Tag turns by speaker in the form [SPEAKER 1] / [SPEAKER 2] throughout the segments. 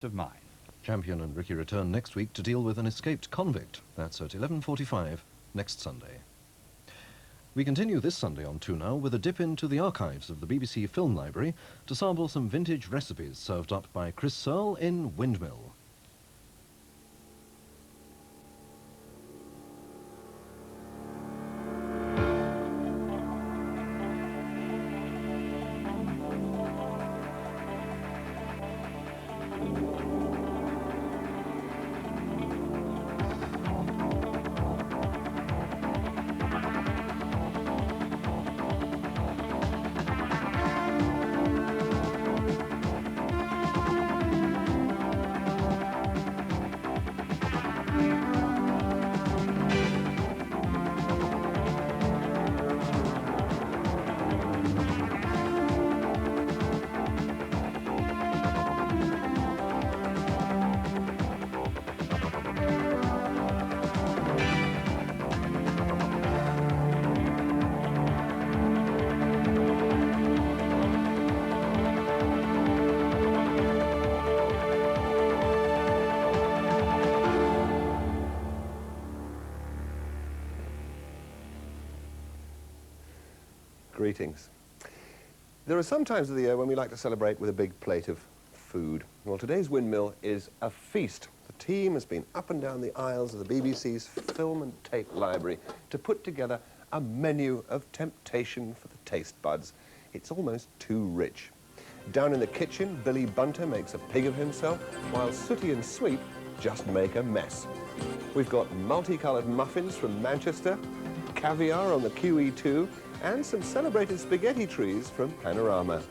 [SPEAKER 1] of mine.
[SPEAKER 2] Champion and Ricky return next week to deal with an escaped convict. That's at 11:45 next Sunday. We continue this Sunday on 2 Now with a dip into the archives of the BBC Film Library to sample some vintage recipes served up by Chris Searle in Windmill.
[SPEAKER 3] Greetings. There are some times of the year when we like to celebrate with a big plate of food. Well, today's Windmill is a feast. The team has been up and down the aisles of the BBC's film and tape library to put together a menu of temptation for the taste buds. It's almost too rich. Down in the kitchen, Billy Bunter makes a pig of himself, while Sooty and Sweep just make a mess. We've got multicoloured muffins from Manchester, caviar on the QE2, and some celebrated spaghetti trees from Panorama.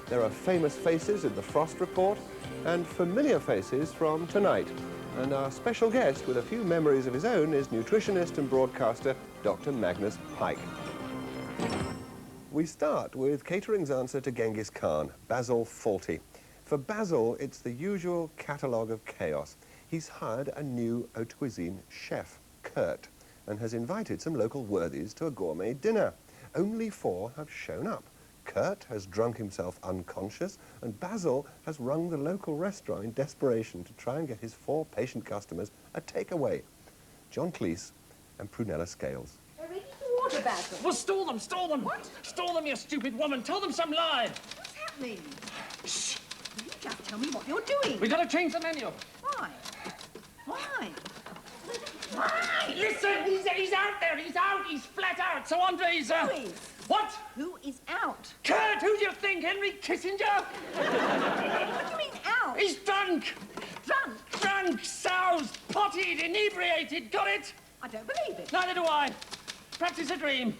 [SPEAKER 3] There are famous faces in the Frost Report and familiar faces from tonight. And our special guest with a few memories of his own is nutritionist and broadcaster Dr. Magnus Pyke. We start with catering's answer to Genghis Khan, Basil Fawlty. For Basil, it's the usual catalogue of chaos. He's hired a new haute cuisine chef, Kurt, and has invited some local worthies to a gourmet dinner. Only 4 have shown up. Kurt has drunk himself unconscious, and Basil has rung the local restaurant in desperation to try and get his 4 patient customers a takeaway. John Cleese and Prunella Scales.
[SPEAKER 4] They're ready to order, Basil.
[SPEAKER 1] Well, stall them, stall them.
[SPEAKER 4] What?
[SPEAKER 1] Stall them, you stupid woman. Tell them some lie.
[SPEAKER 4] What's happening? Shh! You just tell me what you're doing.
[SPEAKER 1] We gotta change the menu.
[SPEAKER 4] Why? Why?
[SPEAKER 1] Listen, he's out there. He's out. He's flat out. So Andre's,
[SPEAKER 4] Who is?
[SPEAKER 1] What?
[SPEAKER 4] Who is out?
[SPEAKER 1] Kurt, who do you think? Henry Kissinger?
[SPEAKER 4] What do you mean out?
[SPEAKER 1] He's drunk.
[SPEAKER 4] Drunk.
[SPEAKER 1] Drunk, soused, potted, inebriated. Got it?
[SPEAKER 4] I don't believe it.
[SPEAKER 1] Neither do I. Perhaps it's a dream.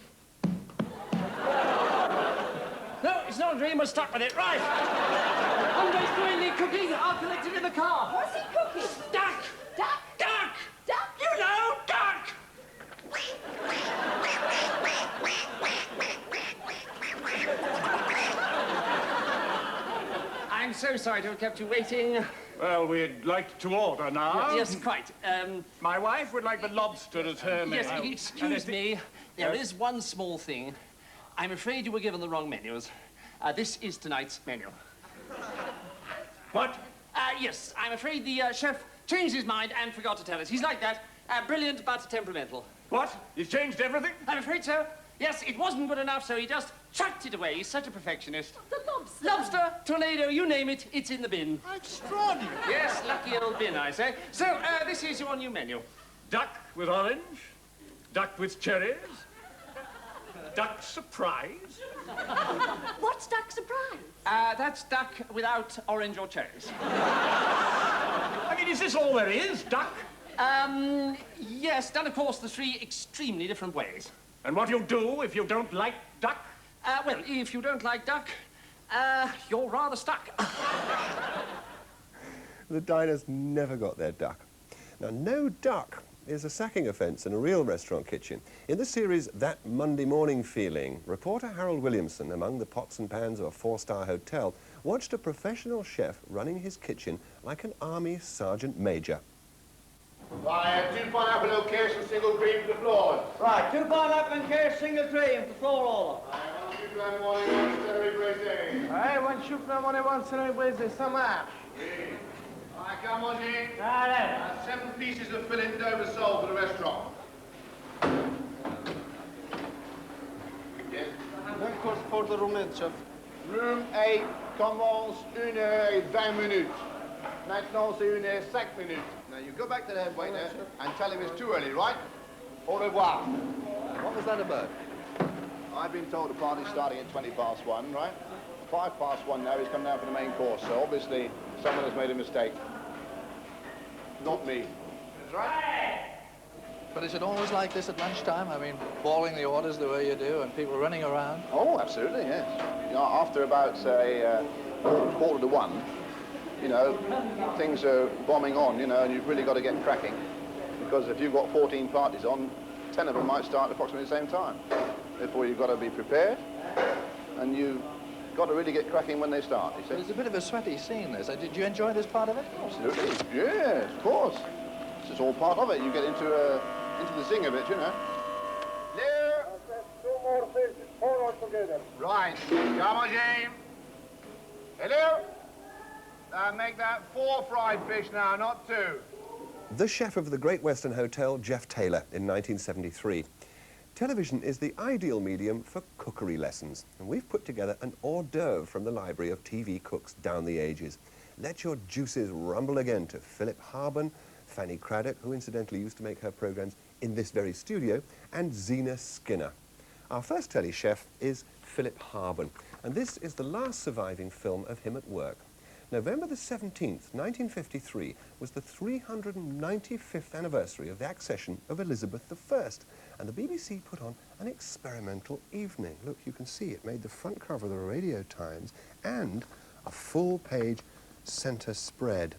[SPEAKER 1] No, it's not a dream. We're stuck with it. Right. Andre's doing the cooking. I'll collect it in the car.
[SPEAKER 4] What's he cooking?
[SPEAKER 1] Duck.
[SPEAKER 4] Duck?
[SPEAKER 1] Duck.
[SPEAKER 4] Duck?
[SPEAKER 1] You know, duck. I'm so sorry to have kept you waiting.
[SPEAKER 5] Well, we'd like to order now.
[SPEAKER 1] Yes, quite.
[SPEAKER 5] My wife would like the lobster as her
[SPEAKER 1] Yes,
[SPEAKER 5] menu.
[SPEAKER 1] excuse me. There is one small thing. I'm afraid you were given the wrong menus. This is tonight's menu.
[SPEAKER 5] What?
[SPEAKER 1] Yes, I'm afraid the chef changed his mind and forgot to tell us. He's like that. Brilliant but temperamental.
[SPEAKER 5] What? You've changed everything?
[SPEAKER 1] I'm afraid so. Yes, it wasn't good enough, so he just chucked it away. He's such a perfectionist.
[SPEAKER 4] The lobster.
[SPEAKER 1] Lobster, tornado, you name it, it's in the bin.
[SPEAKER 5] Extraordinary.
[SPEAKER 1] Yes, lucky old bin, I say. So, this is your new menu.
[SPEAKER 5] Duck with orange, duck with cherries, duck surprise.
[SPEAKER 4] What's duck surprise?
[SPEAKER 1] That's duck without orange or cherries.
[SPEAKER 5] I mean, is this all there is, duck?
[SPEAKER 1] Yes, done, of course, the 3 extremely different ways.
[SPEAKER 5] And what you'll do if you don't like duck?
[SPEAKER 1] Well, if you don't like duck, you're rather stuck.
[SPEAKER 3] The diners never got their duck. Now, no duck is a sacking offence in a real restaurant kitchen. In the series That Monday Morning Feeling, reporter Harold Williamson, among the pots and pans of a 4-star hotel, watched a professional chef running his kitchen like an army sergeant major.
[SPEAKER 6] Right, 2 pineapple location, single cream to the floor.
[SPEAKER 7] Right, 2 pineapple and case, single cream, the floor order.
[SPEAKER 6] Right, 1 sugar and 1 celery braised.
[SPEAKER 7] Hey, 1 sugar and 1 celery braised, some mash.
[SPEAKER 6] come on in.
[SPEAKER 7] Right.
[SPEAKER 6] 7 pieces of fillet Dover sole for the restaurant. Yes.
[SPEAKER 8] Kort voor de roulette, chef.
[SPEAKER 6] Room A commence 1 heure et 20 minutes. Maintenant c'est 1 heure 5 minutes. Now you go back to the head waiter and tell him it's too early, right? Au revoir.
[SPEAKER 3] What was that about?
[SPEAKER 6] I've been told the party's starting at 1:20 right? 1:05 now, he's come down for the main course, so obviously someone has made a mistake. Not me. That's right.
[SPEAKER 9] But is it always like this at lunchtime? I mean, bawling the orders the way you do and people running around?
[SPEAKER 6] Oh, absolutely, yes. You know, after about, say, 1:45, you know, things are bombing on, you know, and you've really got to get cracking. Because if you've got 14 parties on, 10 of them might start at approximately the same time. Therefore, you've got to be prepared, and you've got to really get cracking when they start, you see.
[SPEAKER 9] It's a bit of a sweaty scene, this. Did you enjoy this part of it?
[SPEAKER 6] Absolutely, yes, of course. This is all part of it. You get into the zing of it, you know. There.
[SPEAKER 8] 2 more fish, 4 altogether.
[SPEAKER 6] Right. Come on, James. Hello. Make that 4 fried fish now, not 2.
[SPEAKER 3] The chef of the Great Western Hotel, Jeff Taylor, in 1973. Television is the ideal medium for cookery lessons, and we've put together an hors d'oeuvre from the library of TV cooks down the ages. Let your juices rumble again to Philip Harben, Fanny Craddock, who incidentally used to make her programs in this very studio, and Zena Skinner. Our first telly chef is Philip Harben, and this is the last surviving film of him at work. November the 17th, 1953, was the 395th anniversary of the accession of Elizabeth I, and the BBC put on an experimental evening. Look, you can see it made the front cover of the Radio Times and a full-page centre spread.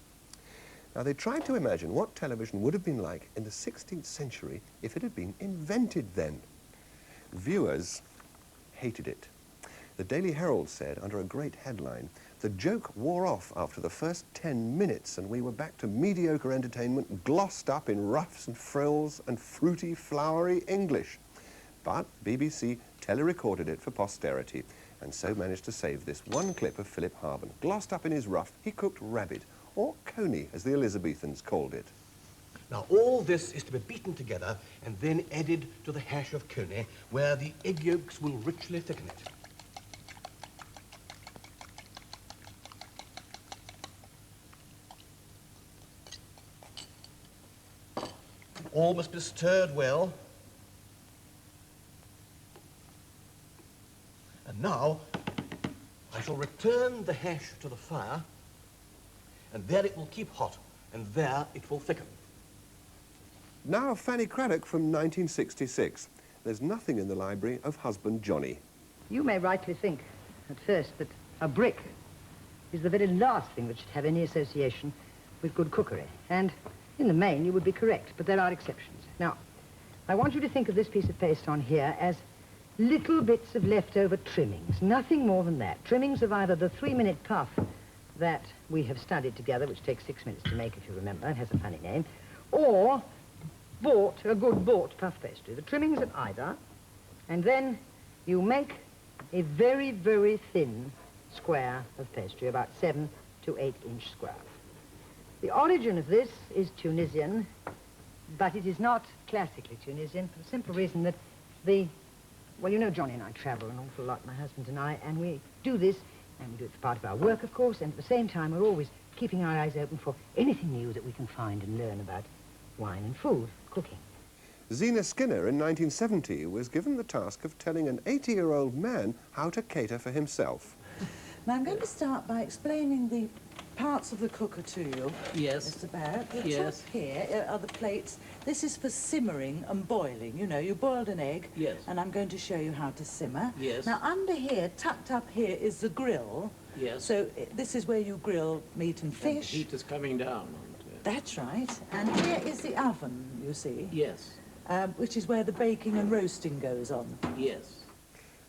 [SPEAKER 3] Now, they tried to imagine what television would have been like in the 16th century if it had been invented then. Viewers hated it. The Daily Herald said, under a great headline, "The joke wore off after the first 10 minutes and we were back to mediocre entertainment glossed up in ruffs and frills and fruity, flowery English." But BBC tele-recorded it for posterity and so managed to save this one clip of Philip Harben. Glossed up in his ruff, he cooked rabbit, or coney, as the Elizabethans called it.
[SPEAKER 10] Now, all this is to be beaten together and then added to the hash of coney, where the egg yolks will richly thicken it. All must be stirred well. And now, I shall return the hash to the fire, and there it will keep hot, and there it will thicken.
[SPEAKER 3] Now, Fanny Craddock from 1966. There's nothing in the library of husband Johnny.
[SPEAKER 4] You may rightly think, at first, that a brick is the very last thing that should have any association with good cookery. And in the main, you would be correct, but there are exceptions. Now, I want you to think of this piece of paste on here as little bits of leftover trimmings, nothing more than that. Trimmings of either the 3-minute puff that we have studied together, which takes 6 minutes to make, if you remember, and has a funny name, or a good bought puff pastry. The trimmings of either, and then you make a very, very thin square of pastry, about 7 to 8 inch square. The origin of this is Tunisian, but it is not classically Tunisian for the simple reason that well, you know, Johnny and I travel an awful lot, my husband and I, and we do this, and we do it for part of our work, of course, and at the same time we're always keeping our eyes open for anything new that we can find and learn about wine and food, cooking.
[SPEAKER 3] Zena Skinner in 1970 was given the task of telling an 80-year-old man how to cater for himself.
[SPEAKER 11] Now, I'm going to start by explaining the parts of the cooker to you.
[SPEAKER 7] Yes.
[SPEAKER 11] Mr. Barrett. The
[SPEAKER 7] Yes.
[SPEAKER 11] top here are the plates. This is for simmering and boiling. You know, you boiled an egg.
[SPEAKER 7] Yes.
[SPEAKER 11] And I'm going to show you how to simmer.
[SPEAKER 7] Yes.
[SPEAKER 11] Now, under here, tucked up here, is the grill.
[SPEAKER 7] Yes.
[SPEAKER 11] So this is where you grill meat and fish.
[SPEAKER 7] And the heat is coming down.
[SPEAKER 11] That's right. And here is the oven, you see.
[SPEAKER 7] Yes.
[SPEAKER 11] Which is where the baking and roasting goes on.
[SPEAKER 7] Yes.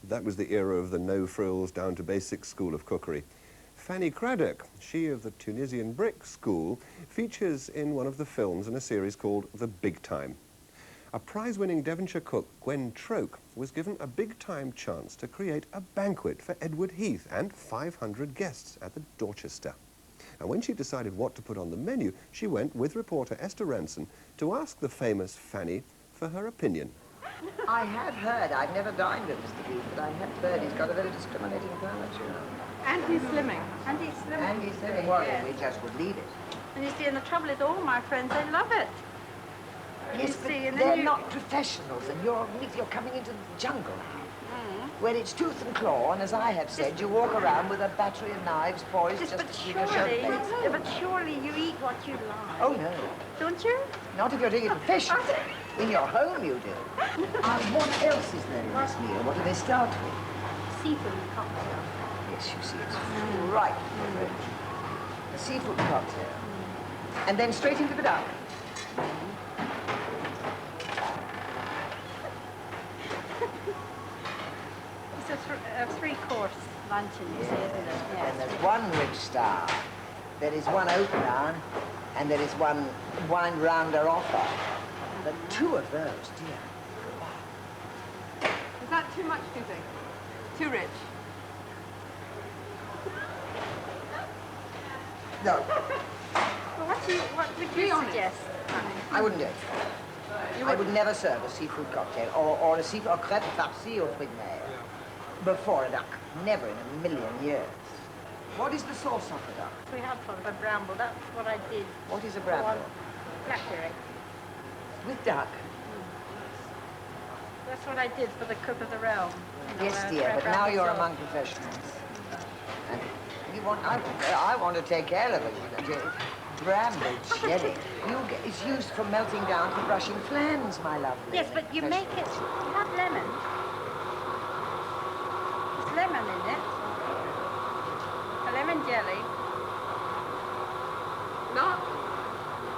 [SPEAKER 3] That was the era of the no-frills down to basic school of cookery. Fanny Craddock, she of the Tunisian brick school, features in one of the films in a series called The Big Time. A prize-winning Devonshire cook, Gwen Troke, was given a big-time chance to create a banquet for Edward Heath and 500 guests at the Dorchester. And when she decided what to put on the menu, she went with reporter Esther Ranson to ask the famous Fanny for her opinion.
[SPEAKER 4] I have heard, I've never dined with Mr. Beef, but I have heard he's got a very discriminating palate, you know.
[SPEAKER 12] And he's slimming. And he's slimming.
[SPEAKER 4] And he's slimming. Well,
[SPEAKER 12] yes.
[SPEAKER 4] we just would leave it.
[SPEAKER 12] And you see, and the trouble is all my friends, they love it.
[SPEAKER 4] Yes,
[SPEAKER 12] you
[SPEAKER 4] but
[SPEAKER 12] see, and
[SPEAKER 4] they're
[SPEAKER 12] then you...
[SPEAKER 4] not professionals, and you're coming into the jungle now, where it's tooth and claw, and as I have said, you walk around with a battery of knives poised just to keep your shelf place.
[SPEAKER 12] But surely you eat what you like.
[SPEAKER 4] Oh, no.
[SPEAKER 12] Don't you?
[SPEAKER 4] Not if you're doing it professionally. In your home, you do. What else is there in this meal? What do they start with?
[SPEAKER 12] Seafood cocktail.
[SPEAKER 4] Yes, you see, it's right. A seafood cocktail. And then straight into the duck.
[SPEAKER 12] It's a three-course luncheon, you say, isn't it? Yes.
[SPEAKER 4] And there's one rich star. There is one open down, and there is one wine rounder offer. But two of those, dear.
[SPEAKER 12] Is that too much, do you think? Too rich?
[SPEAKER 4] No.
[SPEAKER 12] Well, what would you suggest?
[SPEAKER 4] I wouldn't do it. I would never serve a seafood cocktail or a seafood or crêpe farcie au fruits de mer before a duck. Never in a million years. What is the sauce of the duck?
[SPEAKER 12] We had fun with a bramble. That's what I did.
[SPEAKER 4] What is a bramble?
[SPEAKER 12] Blackberry.
[SPEAKER 4] With duck?
[SPEAKER 12] That's what I did for the cook of the realm. You know,
[SPEAKER 4] Yes, dear, but now you're among professionals. And you want, I want to take care of it. Bramble jelly. It's used for melting down for brushing flans, my lovely.
[SPEAKER 12] Yes, but you make it, you have lemon. There's lemon in it. A lemon jelly. Not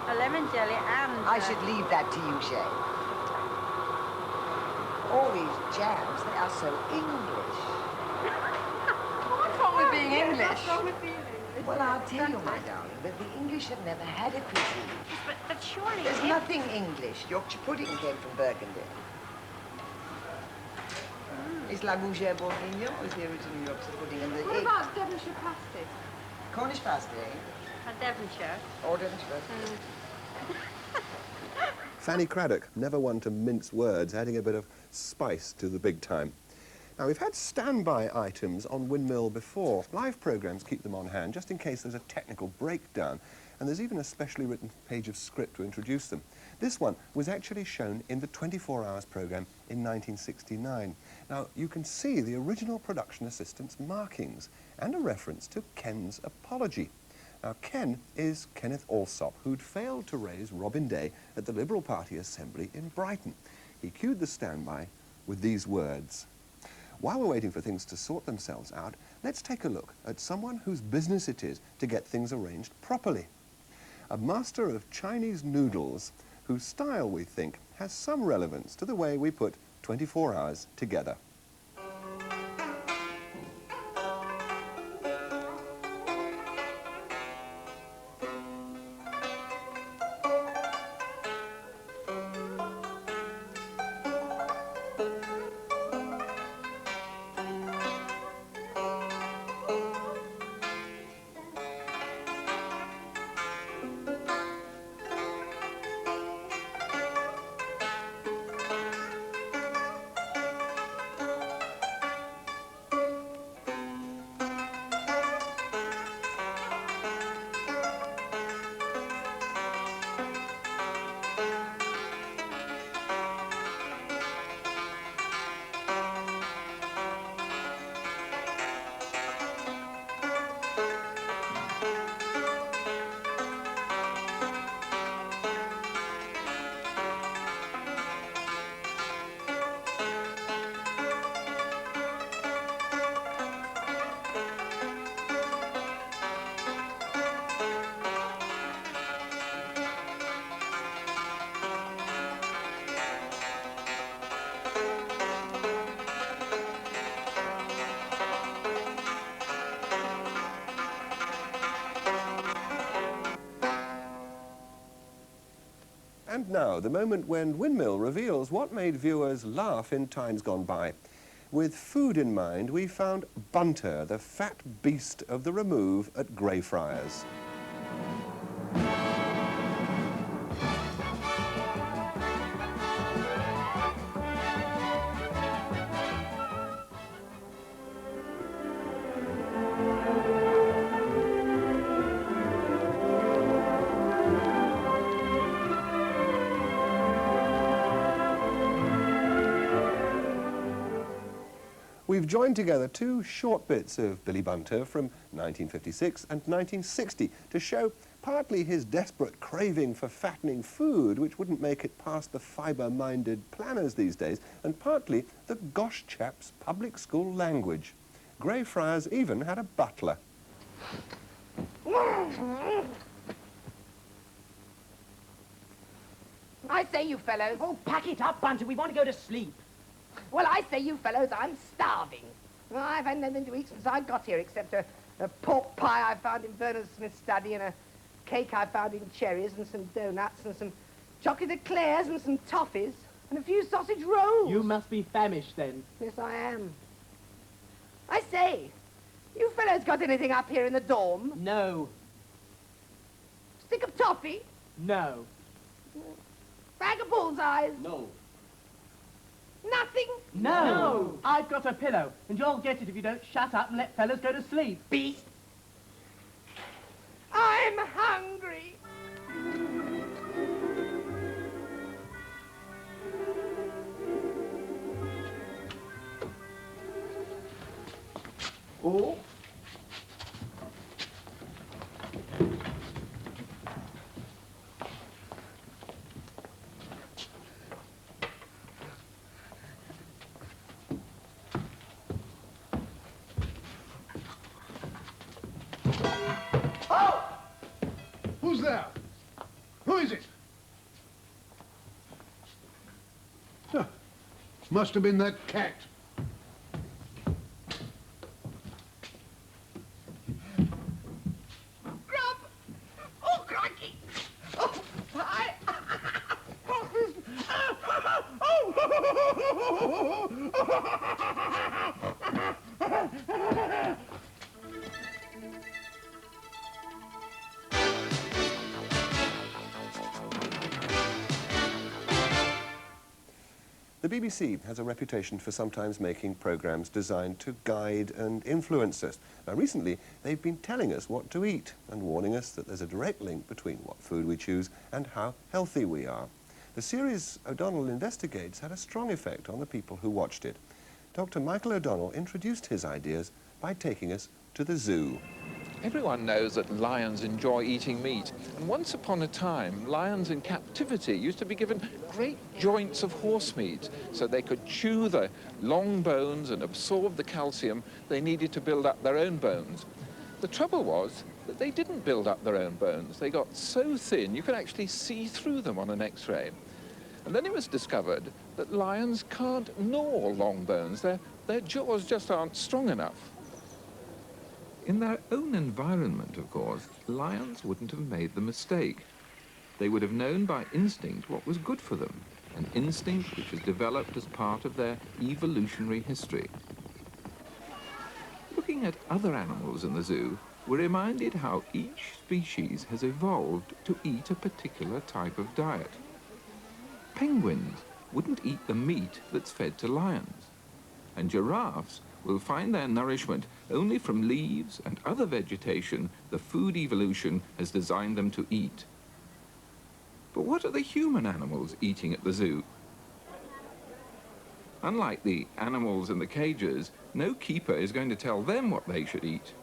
[SPEAKER 12] a lemon jelly and...
[SPEAKER 4] I should leave that to you, Shay. All these jams, they are so English.
[SPEAKER 12] What's wrong with being English? What's wrong with being English?
[SPEAKER 4] Well, I'll tell you, my darling, that the English have never had a cuisine.
[SPEAKER 12] But surely...
[SPEAKER 4] There's nothing English. Yorkshire pudding came from Burgundy. It's la gougère bourguignon is the original Yorkshire pudding. And the
[SPEAKER 12] What about Devonshire pasty?
[SPEAKER 4] Cornish pasty.
[SPEAKER 12] A Devonshire.
[SPEAKER 4] Or Devonshire.
[SPEAKER 3] Fanny Craddock, never one to mince words, adding a bit of spice to the big time. Now, we've had standby items on Windmill before. Live programmes keep them on hand, just in case there's a technical breakdown. And there's even a specially written page of script to introduce them. This one was actually shown in the 24 Hours programme in 1969. Now, you can see the original production assistant's markings and a reference to Ken's apology. Now, Ken is Kenneth Alsop, who'd failed to raise Robin Day at the Liberal Party Assembly in Brighton. He cued the standby with these words. While we're waiting for things to sort themselves out, let's take a look at someone whose business it is to get things arranged properly. A master of Chinese noodles whose style, we think, has some relevance to the way we put 24 Hours together. And now, the moment when Windmill reveals what made viewers laugh in times gone by. With food in mind, we found Bunter, the fat beast of the remove at Greyfriars. we've joined together two short bits of Billy Bunter from 1956 and 1960 to show partly his desperate craving for fattening food, which wouldn't make it past the fibre-minded planners these days, and partly the gosh chap's public school language. Greyfriars even had a butler.
[SPEAKER 13] I say, you fellows.
[SPEAKER 7] Oh, pack it up, Bunter. We want to go to sleep.
[SPEAKER 13] Well, I say, you fellows, I'm starving. Well, I've had nothing to eat since I got here, except a pork pie I found in Bernard Smith's study and a cake I found in Cherries and some donuts and some chocolate eclairs and some toffees and a few sausage rolls.
[SPEAKER 7] You must be famished, then.
[SPEAKER 13] Yes, I am. I say, you fellows got anything up here in the dorm?
[SPEAKER 7] No.
[SPEAKER 13] Stick of toffee?
[SPEAKER 7] No.
[SPEAKER 13] Bag of bullseyes?
[SPEAKER 1] No.
[SPEAKER 13] Nothing?
[SPEAKER 7] No. I've got a pillow, and you'll get it if you don't shut up and let fellas go to sleep.
[SPEAKER 13] Beast. I'm hungry.
[SPEAKER 7] Oh?
[SPEAKER 5] Who's there? Who is it? Huh. Must have been that cat.
[SPEAKER 13] Grub! Oh, crikey! Oh, pie!
[SPEAKER 3] The BBC has a reputation for sometimes making programmes designed to guide and influence us. Now, recently, they've been telling us what to eat and warning us that there's a direct link between what food we choose and how healthy we are. The series O'Donnell Investigates had a strong effect on the people who watched it. Dr. Michael O'Donnell introduced his ideas by taking us to the zoo.
[SPEAKER 14] Everyone knows that lions enjoy eating meat, and once upon a time, lions in captivity used to be given great joints of horse meat so they could chew the long bones and absorb the calcium they needed to build up their own bones. The trouble was that they didn't build up their own bones. They got so thin you could actually see through them on an X-ray. And then it was discovered that lions can't gnaw long bones. Their jaws just aren't strong enough. In their own environment, of course, lions wouldn't have made the mistake. They would have known by instinct what was good for them, an instinct which has developed as part of their evolutionary history. Looking at other animals in the zoo, we're reminded how each species has evolved to eat a particular type of diet. Penguins wouldn't eat the meat that's fed to lions, and giraffes will find their nourishment only from leaves and other vegetation the food evolution has designed them to eat. But what are the human animals eating at the zoo? Unlike the animals in the cages, no keeper is going to tell them what they should eat.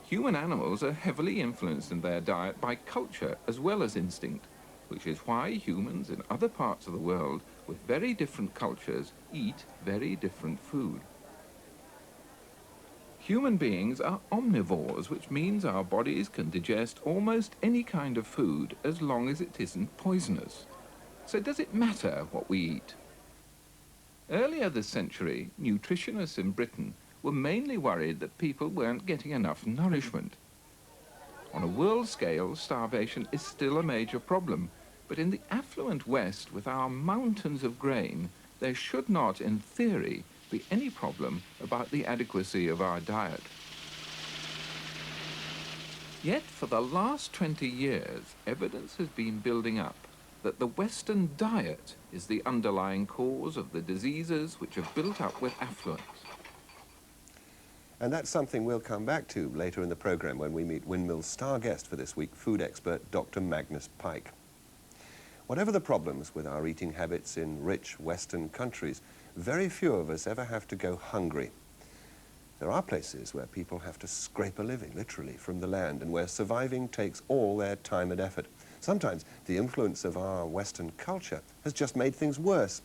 [SPEAKER 14] Human animals are heavily influenced in their diet by culture as well as instinct, which is why humans in other parts of the world with very different cultures eat very different food. Human beings are omnivores, which means our bodies can digest almost any kind of food as long as it isn't poisonous. So does it matter what we eat? Earlier this century, nutritionists in Britain were mainly worried that people weren't getting enough nourishment. On a world scale, starvation is still a major problem, but in the affluent West, with our mountains of grain, there should not, in theory, be any problem about the adequacy of our diet. Yet, for the last 20 years, evidence has been building up that the Western diet is the underlying cause of the diseases which have built up with affluence.
[SPEAKER 3] And that's something we'll come back to later in the programme when we meet Windmill's star guest for this week, food expert Dr. Magnus Pike. Whatever the problems with our eating habits in rich Western countries, very few of us ever have to go hungry. There are places where people have to scrape a living, literally, from the land, and where surviving takes all their time and effort. Sometimes the influence of our Western culture has just made things worse.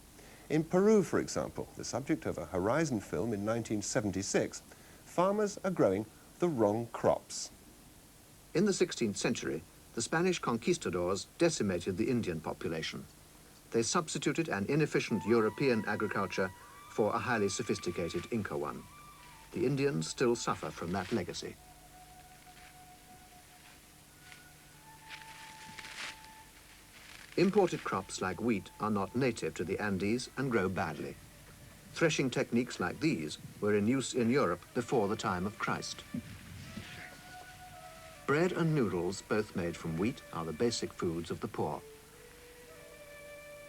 [SPEAKER 3] In Peru, for example, the subject of a Horizon film in 1976, farmers are growing the wrong crops.
[SPEAKER 15] In the 16th century, the Spanish conquistadors decimated the Indian population. They substituted an inefficient European agriculture for a highly sophisticated Inca one. The Indians still suffer from that legacy. Imported crops like wheat are not native to the Andes and grow badly. Threshing techniques like these were in use in Europe before the time of Christ. Bread and noodles, both made from wheat, are the basic foods of the poor.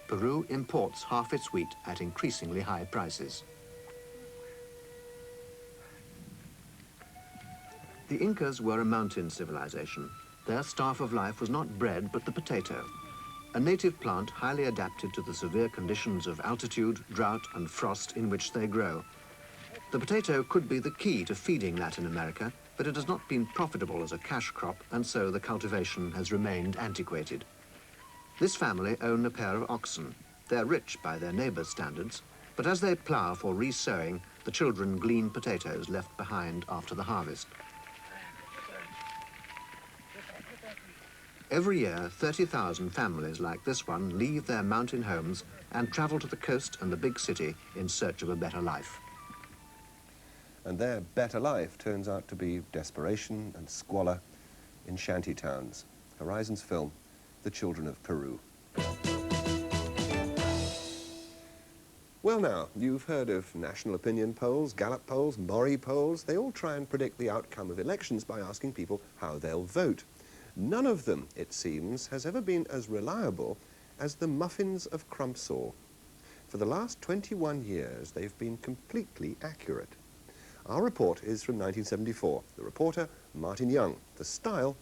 [SPEAKER 15] Peru imports half its wheat at increasingly high prices. The Incas were a mountain civilization. Their staff of life was not bread, but the potato, a native plant highly adapted to the severe conditions of altitude, drought, and frost in which they grow. The potato could be the key to feeding Latin America, but it has not been profitable as a cash crop, and so the cultivation has remained antiquated. This family own a pair of oxen. They're rich by their neighbors' standards, but as they plough for re-sowing, the children glean potatoes left behind after the harvest. Every year, 30,000 families like this one leave their mountain homes and travel to the coast and the big city in search of a better life.
[SPEAKER 3] And their better life turns out to be desperation and squalor in shanty towns. Horizon's film, The Children of Peru. Well now, you've heard of national opinion polls, Gallup polls, Mori polls. They all try and predict the outcome of elections by asking people how they'll vote. None of them, it seems, has ever been as reliable as the muffins of Crumpsall. For the last 21 years, they've been completely accurate. Our report is from 1974. The reporter, Martin Young. The style,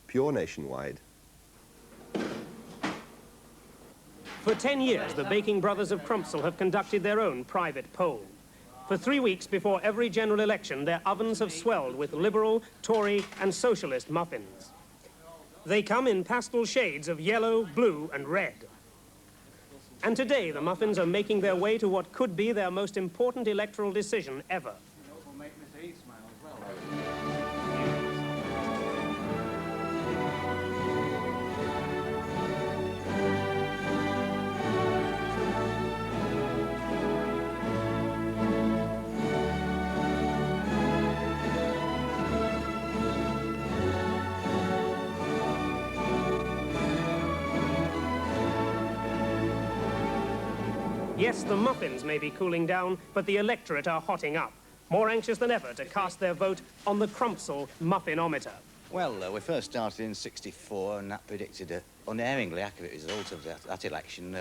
[SPEAKER 3] pure nationwide.
[SPEAKER 16] For 10 years, the baking brothers of Crumpsall have conducted their own private poll. For 3 weeks before every general election, their ovens have swelled with Liberal, Tory, and Socialist muffins. They come in pastel shades of yellow, blue, and red. And today, the muffins are making their way to what could be their most important electoral decision ever. Yes, the muffins may be cooling down, but the electorate are hotting up, more anxious than ever to cast their vote on the Crumpsall muffinometer.
[SPEAKER 17] Well, we first started in '64, and that predicted an unerringly accurate result of that election.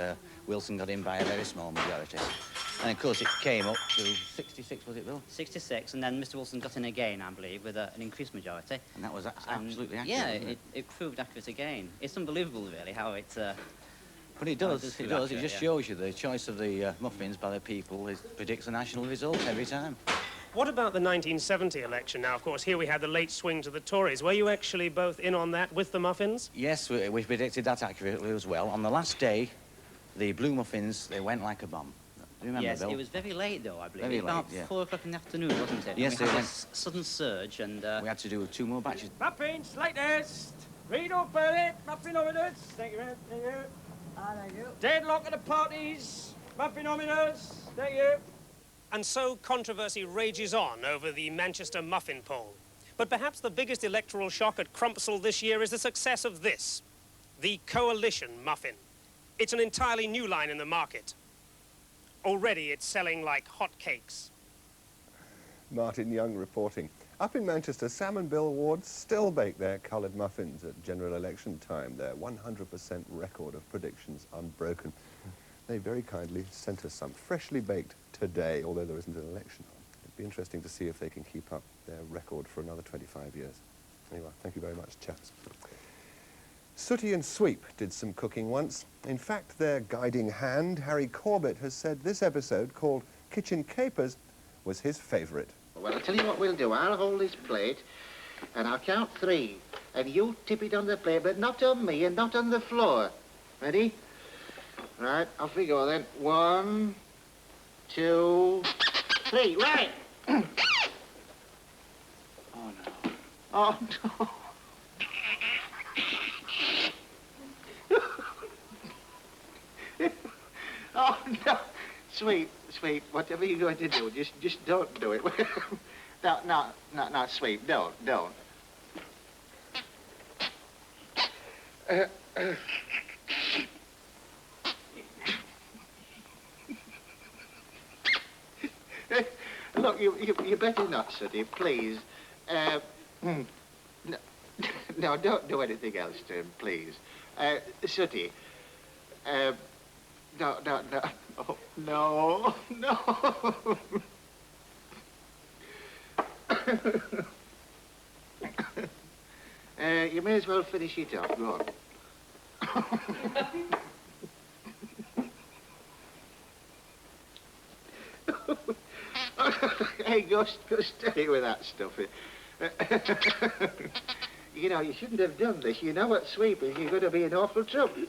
[SPEAKER 17] Wilson got in by a very small majority. And, of course, it came up to 66, was it, Bill?
[SPEAKER 18] 66, and then Mr. Wilson got in again, I believe, with an increased majority.
[SPEAKER 17] And that was absolutely accurate,
[SPEAKER 18] yeah,
[SPEAKER 17] wasn't
[SPEAKER 18] it proved accurate again. It's unbelievable, really, how it...
[SPEAKER 17] But it does, it does. It just shows you the choice of the muffins by the people predicts a national result every time.
[SPEAKER 16] What about the 1970 election? Now, of course, here we had the late swing to the Tories. Were you actually both in on that with the muffins?
[SPEAKER 17] Yes, we predicted that accurately as well. On the last day, the blue muffins, they went like a bomb. Do you remember,
[SPEAKER 18] yes,
[SPEAKER 17] Bill?
[SPEAKER 18] it was very late, though, I believe.
[SPEAKER 17] Very late,
[SPEAKER 18] about
[SPEAKER 17] yeah.
[SPEAKER 18] 4 o'clock in the afternoon, wasn't it?
[SPEAKER 17] Yes,
[SPEAKER 18] and we had this sudden surge, and...
[SPEAKER 17] we had to do 2 more batches.
[SPEAKER 5] Muffins, latest. Read up early, muffinometers. Thank you, thank you. Thank you. Deadlock at the parties, muffinometers. Thank you.
[SPEAKER 16] And so controversy rages on over the Manchester muffin poll. But perhaps the biggest electoral shock at Crumpsall this year is the success of this, the coalition muffin. It's an entirely new line in the market. Already it's selling like hotcakes.
[SPEAKER 3] Martin Young reporting. Up in Manchester, Sam and Bill Wards still bake their coloured muffins at general election time. Their 100% record of predictions unbroken. They very kindly sent us some freshly baked today, although there isn't an election on. It'd be interesting to see if they can keep up their record for another 25 years. Anyway, thank you very much, chaps. Sooty and Sweep did some cooking once. In fact, their guiding hand, Harry Corbett, has said this episode, called Kitchen Capers, was his favourite.
[SPEAKER 19] Well, I'll tell you what we'll do. I'll hold this plate, and I'll count 3, and you tip it on the plate, but not on me and not on the floor. Ready? Right, off we go then. 1, 2, 3. Right! Oh, no. Oh, no. Oh, no. Sweet, whatever you're going to do, just don't do it. No, Sweet, don't. Look, you better not, Sooty, please. No, don't do anything else to him, please. Sooty, no. Oh, no. You may as well finish it off. Go on. Hey, go steady with that stuff. You know, you shouldn't have done this. You know what Sweep is. You're going to be in awful trouble.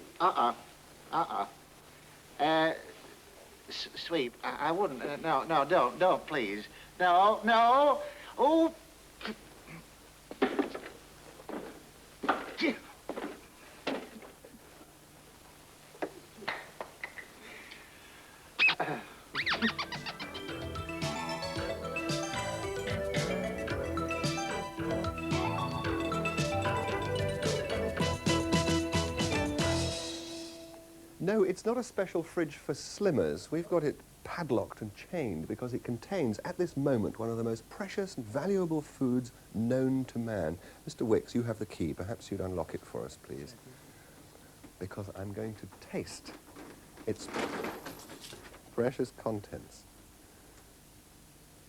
[SPEAKER 19] Sweep, I wouldn't. No, don't, please. No. Oh.
[SPEAKER 3] No, it's not a special fridge for slimmers. We've got it padlocked and chained because it contains, at this moment, one of the most precious and valuable foods known to man. Mr. Wicks, you have the key. Perhaps you'd unlock it for us, please. Because I'm going to taste its precious contents.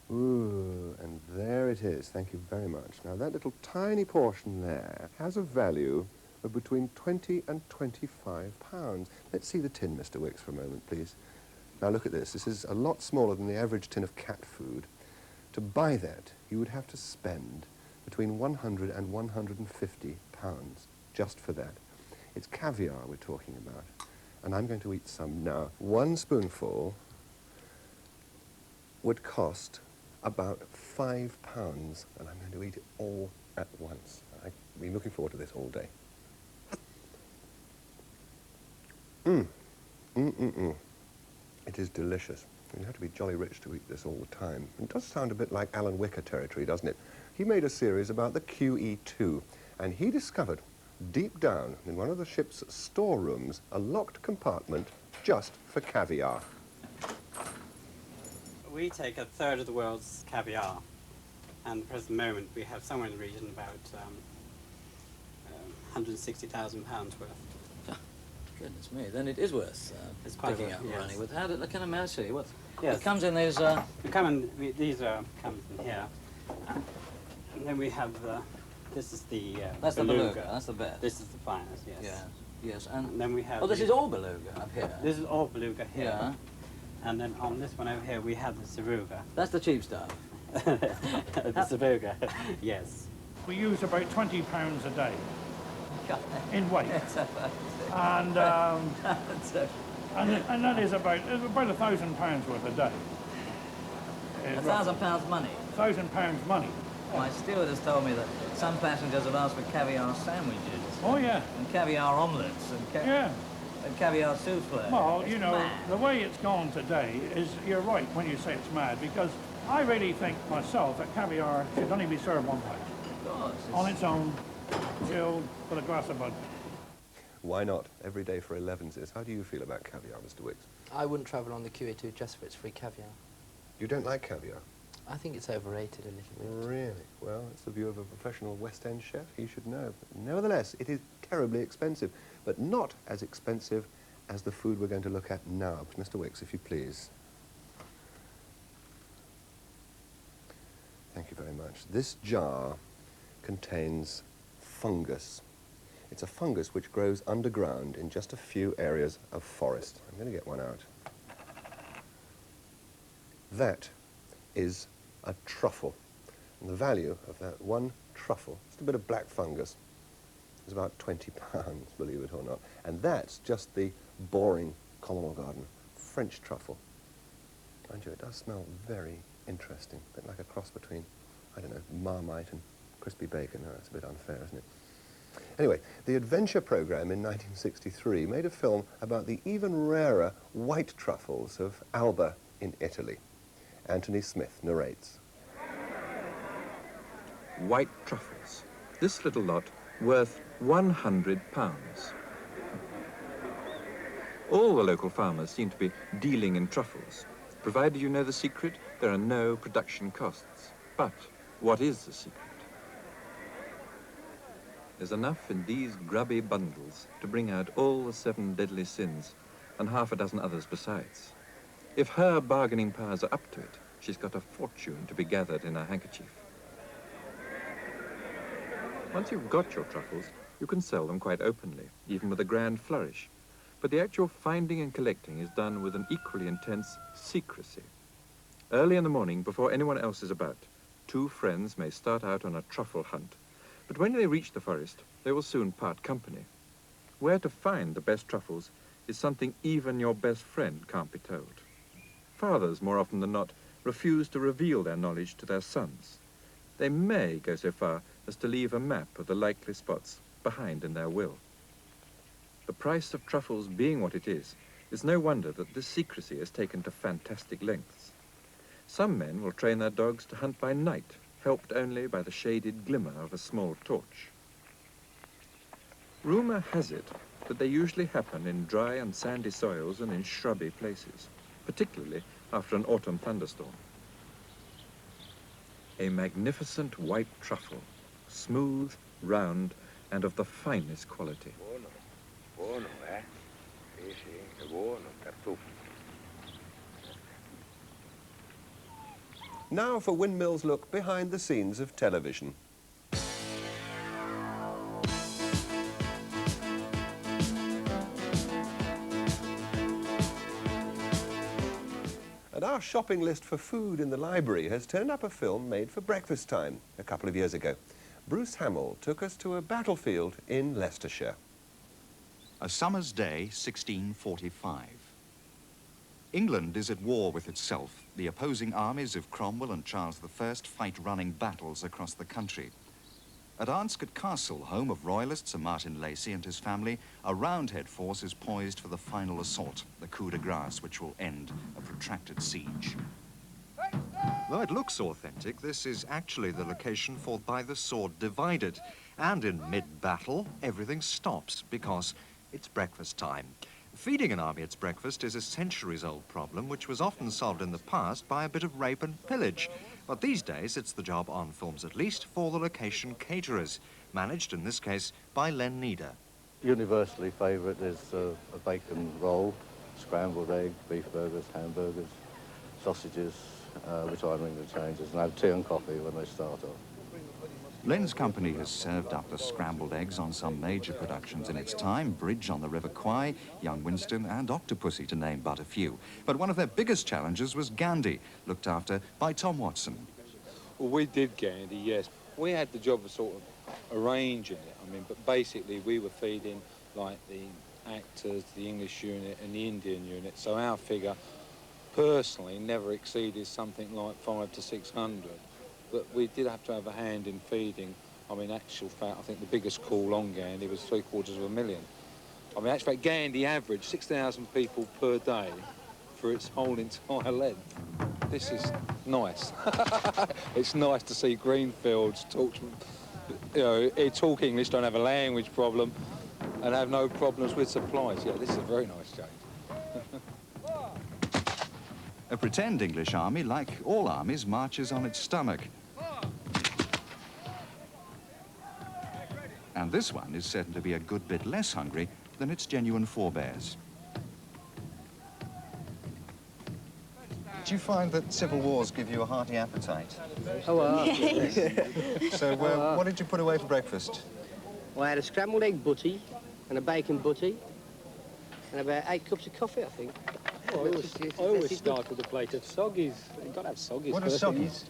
[SPEAKER 3] Ooh, and there it is. Thank you very much. Now, that little tiny portion there has a value of between 20 and 25 pounds. Let's see the tin, Mr. Wicks, for a moment, please. Now, look at this. This is a lot smaller than the average tin of cat food. To buy that, you would have to spend between 100 and 150 pounds just for that. It's caviar we're talking about, and I'm going to eat some now. 1 spoonful would cost about 5 pounds, and I'm going to eat it all at once. I've been looking forward to this all day. It is delicious. You have to be jolly rich to eat this all the time. It does sound a bit like Alan Wicker territory, doesn't it? He made a series about the QE2, and he discovered, deep down in one of the ship's storerooms, a locked compartment just for caviar.
[SPEAKER 20] We take 1/3 of the world's caviar, and at the present moment we have somewhere in the region about 160,000 pounds worth.
[SPEAKER 21] Goodness me, then it is worth
[SPEAKER 20] it's quite
[SPEAKER 21] picking up
[SPEAKER 20] yes.
[SPEAKER 21] running with. How did, can I see what?
[SPEAKER 20] Yes.
[SPEAKER 21] It comes in these.
[SPEAKER 20] These come in here, and then we have this is the
[SPEAKER 21] that's
[SPEAKER 20] beluga.
[SPEAKER 21] the beluga. That's the best.
[SPEAKER 20] This is the finest. Yes.
[SPEAKER 21] Yeah. Yes. And
[SPEAKER 20] then we have.
[SPEAKER 21] Oh, this is all beluga up here.
[SPEAKER 20] This is all beluga here.
[SPEAKER 21] Yeah.
[SPEAKER 20] And then on this one over here we have the saruga.
[SPEAKER 21] That's the cheap stuff.
[SPEAKER 20] The saruga. Yes.
[SPEAKER 22] We use about 20 pounds a day in weight. And that is about £1,000 worth a day.
[SPEAKER 21] £1,000 money?
[SPEAKER 22] £1,000 money.
[SPEAKER 21] My steward has told me that some passengers have asked for caviar sandwiches.
[SPEAKER 22] Oh, yeah.
[SPEAKER 21] And caviar omelettes. And caviar souffle.
[SPEAKER 22] Well,
[SPEAKER 21] it's
[SPEAKER 22] you know,
[SPEAKER 21] mad.
[SPEAKER 22] the way it's gone today is, you're right when you say it's mad, because I really think myself that caviar should only be served one place.
[SPEAKER 21] Of course.
[SPEAKER 22] On its own, chilled, with a glass of bud.
[SPEAKER 3] Why not? Every day for 11s. How do you feel about caviar, Mr. Wicks?
[SPEAKER 23] I wouldn't travel on the QE2 just for its free caviar.
[SPEAKER 3] You don't like caviar?
[SPEAKER 23] I think it's overrated a little bit.
[SPEAKER 3] Really? Well, it's the view of a professional West End chef. He should know. But nevertheless, it is terribly expensive, but not as expensive as the food we're going to look at now. Mr. Wicks, if you please. Thank you very much. This jar contains fungus. It's a fungus which grows underground in just a few areas of forest. I'm going to get one out. That is a truffle. And the value of that one truffle, just a bit of black fungus, is about 20 pounds, believe it or not. And that's just the boring Commonwealth Garden French truffle. Mind you, it does smell very interesting, a bit like a cross between, I don't know, Marmite and crispy bacon. No, that's a bit unfair, isn't it? Anyway, the Adventure Programme in 1963 made a film about the even rarer white truffles of Alba in Italy. Anthony Smith narrates.
[SPEAKER 14] White truffles. This little lot worth £100. All the local farmers seem to be dealing in truffles. Provided you know the secret, there are no production costs. But what is the secret? There's enough in these grubby bundles to bring out all the 7 deadly sins and half a dozen others besides. If her bargaining powers are up to it, she's got a fortune to be gathered in her handkerchief. Once you've got your truffles, you can sell them quite openly, even with a grand flourish. But the actual finding and collecting is done with an equally intense secrecy. Early in the morning, before anyone else is about, 2 friends may start out on a truffle hunt. But when they reach the forest, they will soon part company. Where to find the best truffles is something even your best friend can't be told. Fathers, more often than not, refuse to reveal their knowledge to their sons. They may go so far as to leave a map of the likely spots behind in their will. The price of truffles being what it is no wonder that this secrecy is taken to fantastic lengths. Some men will train their dogs to hunt by night, helped only by the shaded glimmer of a small torch. Rumour has it that they usually happen in dry and sandy soils and in shrubby places, particularly after an autumn thunderstorm. A magnificent white truffle, smooth, round, and of the finest quality.
[SPEAKER 2] Buono, eh? Sì, sì, è buono, tartufo.
[SPEAKER 3] Now for Windmill's look behind the scenes of television. And our shopping list for food in the library has turned up a film made for breakfast time a couple of years ago. Bruce Hamill took us to a battlefield in Leicestershire.
[SPEAKER 8] A summer's day, 1645. England is at war with itself. The opposing armies of Cromwell and Charles I fight running battles across the country. At Arnscote Castle, home of royalists Sir Martin Lacy and his family, a Roundhead force is poised for the final assault, the coup de grace, which will end a protracted siege. Though it looks authentic, this is actually the location fought by the sword divided. And in mid-battle, everything stops because it's breakfast time. Feeding an army its breakfast is a centuries-old problem which was often solved in the past by a bit of rape and pillage. But these days, it's the job, on films at least, for the location caterers, managed in this case by Len Needer.
[SPEAKER 9] Universally favourite is a bacon roll, scrambled egg, beef burgers, hamburgers, sausages, which I bring the changes, and have tea and coffee when they start off.
[SPEAKER 8] Len's company has served up the scrambled eggs on some major productions in its time, Bridge on the River Kwai, Young Winston and Octopussy, to name but a few. But one of their biggest challenges was Gandhi, looked after by Tom Watson.
[SPEAKER 2] Well, we did Gandhi, yes. We had the job of sort of arranging it, but basically we were feeding, like, the actors, the English unit and the Indian unit, so our figure, personally, never exceeded something like 500 to 600. But we did have to have a hand in feeding. Actual fact, I think the biggest call on Gandhi was 750,000. Actual fact, Gandhi averaged 6,000 people per day for its whole entire length. This is nice. It's nice to see Greenfields talk, talk English, don't have a language problem, and have no problems with supplies. Yeah, this is a very nice change.
[SPEAKER 8] A pretend English army, like all armies, marches on its stomach. And this one is certain to be a good bit less hungry than its genuine forebears. Do you find that civil wars give you a hearty appetite?
[SPEAKER 9] Oh,
[SPEAKER 8] So, what did you put away for breakfast?
[SPEAKER 6] I had a scrambled egg butty and a bacon butty and about 8 cups of coffee, I think.
[SPEAKER 10] Oh, I always start with a plate of soggies. You've got to have soggies.
[SPEAKER 11] What are
[SPEAKER 10] first.
[SPEAKER 11] soggies?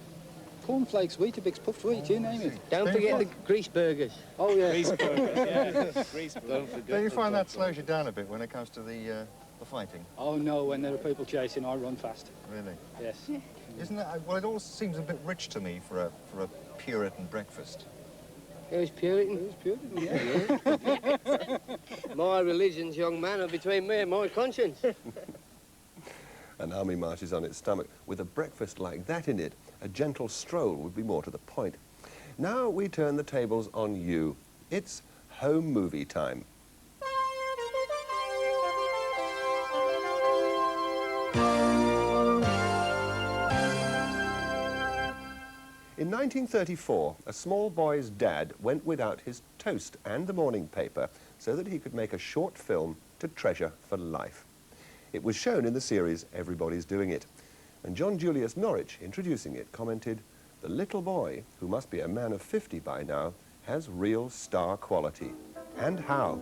[SPEAKER 10] Cornflakes, Weetabix, puffed wheat, you name it.
[SPEAKER 6] Don't forget the grease burgers.
[SPEAKER 10] Oh, yeah.
[SPEAKER 11] Grease
[SPEAKER 10] burgers,
[SPEAKER 11] yeah.
[SPEAKER 10] Grease burgers.
[SPEAKER 11] Don't forget. Do you find that slows you down a bit when it comes to the fighting?
[SPEAKER 10] Oh, no, when there are people chasing, I run fast.
[SPEAKER 11] Really?
[SPEAKER 10] Yes.
[SPEAKER 11] Isn't that, well, it all seems a bit rich to me for a Puritan breakfast.
[SPEAKER 6] It was Puritan.
[SPEAKER 10] It was Puritan, yeah.
[SPEAKER 6] My religion's, young man, are between me and my conscience.
[SPEAKER 3] An army marches on its stomach. With a breakfast like that in it, a gentle stroll would be more to the point. Now we turn the tables on you. It's home movie time. In 1934, a small boy's dad went without his toast and the morning paper so that he could make a short film to treasure for life. It was shown in the series Everybody's Doing It, and John Julius Norwich, introducing it, commented, "The little boy, who must be a man of 50 by now, has real star quality. And how?"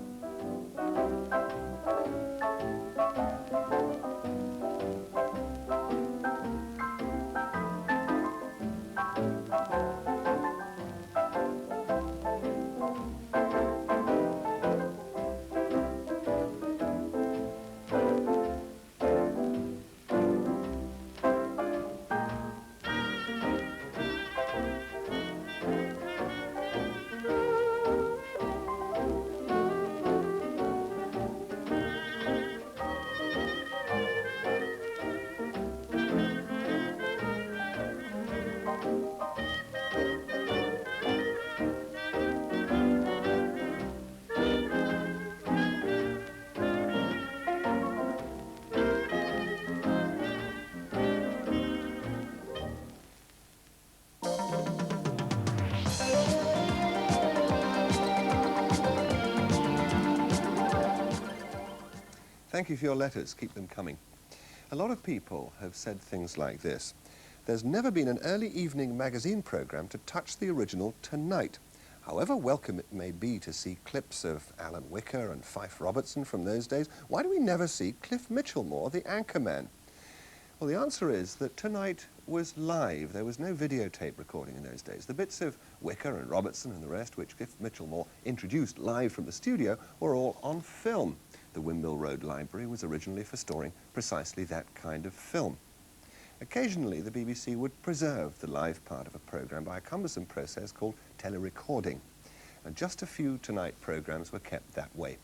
[SPEAKER 3] Thank you for your letters. Keep them coming. A lot of people have said things like this. There's never been an early evening magazine programme to touch the original Tonight. However welcome it may be to see clips of Alan Wicker and Fife Robertson from those days, why do we never see Cliff Mitchellmore, the anchorman? Well, the answer is that Tonight was live. There was no videotape recording in those days. The bits of Wicker and Robertson and the rest, which Cliff Mitchellmore introduced live from the studio, were all on film. The Windmill Road Library was originally for storing precisely that kind of film. Occasionally, the BBC would preserve the live part of a programme by a cumbersome process called telerecording, and just a few Tonight programmes were kept that way.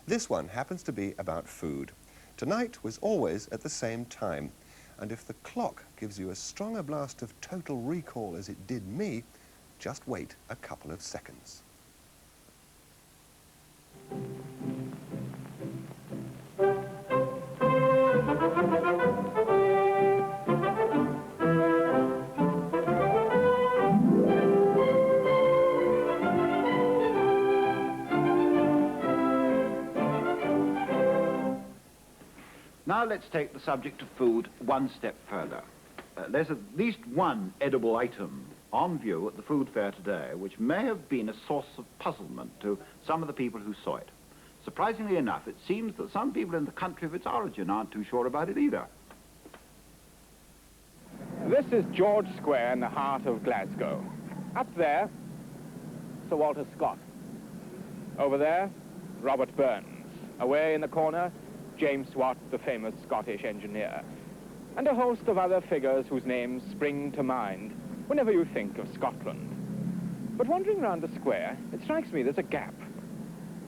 [SPEAKER 3] This one happens to be about food. Tonight was always at the same time, and if the clock gives you as strong a blast of total recall as it did me, just wait a couple of seconds.
[SPEAKER 24] Now let's take the subject of food one step further. There's at least one edible item on view at the food fair today which may have been a source of puzzlement to some of the people who saw it. Surprisingly enough, it seems that some people in the country of its origin aren't too sure about it either.
[SPEAKER 25] This is George Square in the heart of Glasgow. Up there, Sir Walter Scott. Over there, Robert Burns. Away in the corner, James Watt, the famous Scottish engineer. And a host of other figures whose names spring to mind whenever you think of Scotland. But wandering round the square, it strikes me there's a gap.